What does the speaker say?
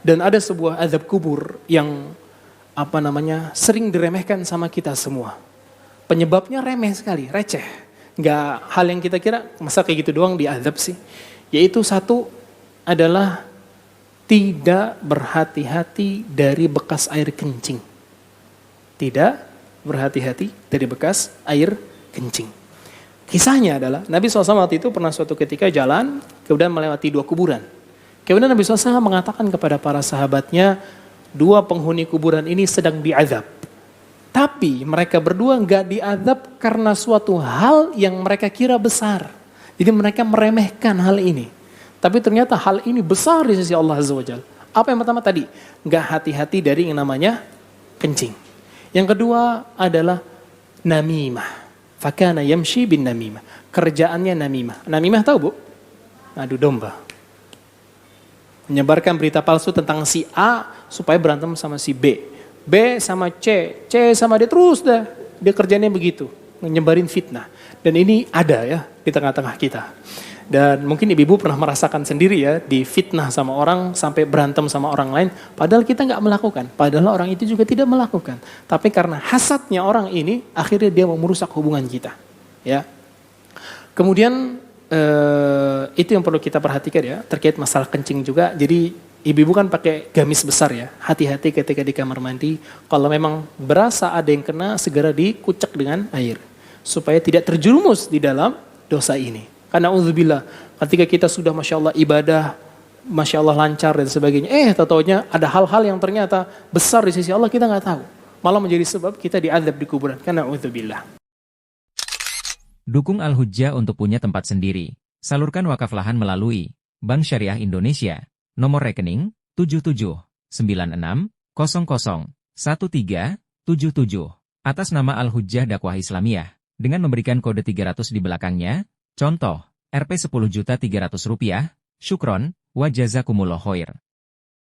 Dan ada sebuah azab kubur yang sering diremehkan sama kita semua. Penyebabnya remeh sekali, receh. Nggak hal yang kita kira, masa kayak gitu doang diazab sih. Yaitu satu adalah tidak berhati-hati dari bekas air kencing. Tidak berhati-hati dari bekas air kencing. Kisahnya adalah Nabi SAW waktu itu pernah suatu ketika jalan, kemudian melewati 2 kuburan. Kemudian Nabi SAW mengatakan kepada para sahabatnya, 2 penghuni kuburan ini sedang diazab. Tapi mereka berdua nggak diazab karena suatu hal yang mereka kira besar. Jadi mereka meremehkan hal ini. Tapi ternyata hal ini besar di sisi Allah Azza wa Jalla. Apa yang pertama tadi? Nggak hati-hati dari yang namanya kencing. Yang kedua adalah namimah. Fakana yamshi bin namimah. Kerjaannya namimah. Namimah tahu bu? Adu domba. Menyebarkan berita palsu tentang si A supaya berantem sama si B. B sama C. C sama D terus dah. Dia kerjanya begitu. Menyebarin fitnah. Dan ini ada ya di tengah-tengah kita. Dan mungkin ibu-ibu pernah merasakan sendiri ya, difitnah sama orang sampai berantem sama orang lain. Padahal kita nggak melakukan. Padahal orang itu juga tidak melakukan. Tapi karena hasadnya orang ini, akhirnya dia mau merusak hubungan kita. Ya. Kemudian itu yang perlu kita perhatikan ya, terkait masalah kencing juga. Jadi ibu-ibu kan pakai gamis besar ya. Hati-hati ketika di kamar mandi. Kalau memang berasa ada yang kena, segera dikucek dengan air. Supaya tidak terjerumus di dalam dosa ini. Karena auzubillah, ketika kita sudah Masya Allah ibadah, Masya Allah lancar dan sebagainya. Taunya ada hal-hal yang ternyata besar di sisi Allah kita nggak tahu. Malah menjadi sebab kita diazab di kuburan. Karena auzubillah. Dukung Al-Hujjah untuk punya tempat sendiri. Salurkan wakaf lahan melalui Bank Syariah Indonesia. Nomor rekening 7796001377. Atas nama Al-Hujjah Dakwah Islamiyah. Dengan memberikan kode 300 di belakangnya. Contoh, Rp10.300.000, syukron, wa jazakumullah khair.